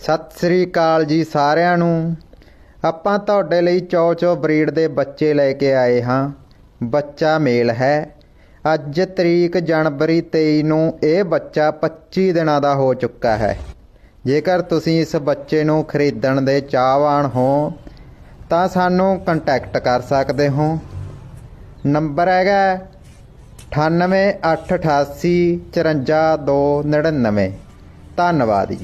ਸਤਿ ਸ੍ਰੀ ਅਕਾਲ ਜੀ ਸਾਰਿਆਂ ਨੂੰ। ਆਪਾਂ ਤੁਹਾਡੇ ਲਈ ਚੌ ਬਰੀਡ ਦੇ ਬੱਚੇ ਲੈ ਕੇ ਆਏ ਹਾਂ। ਬੱਚਾ ਮੇਲ ਹੈ। ਅੱਜ ਤਰੀਕ ਜਨਵਰੀ 23 ਨੂੰ ਇਹ ਬੱਚਾ 25 ਦਿਨਾਂ ਦਾ ਹੋ ਚੁੱਕਾ ਹੈ। ਜੇਕਰ ਤੁਸੀਂ ਇਸ ਬੱਚੇ ਨੂੰ ਖਰੀਦਣ ਦੇ ਚਾਹਵਾਨ ਹੋ ਤਾਂ ਸਾਨੂੰ ਕੰਟੈਕਟ ਕਰ ਸਕਦੇ ਹੋ। ਨੰਬਰ ਹੈਗਾ 98 888 54 299। ਧੰਨਵਾਦ ਜੀ।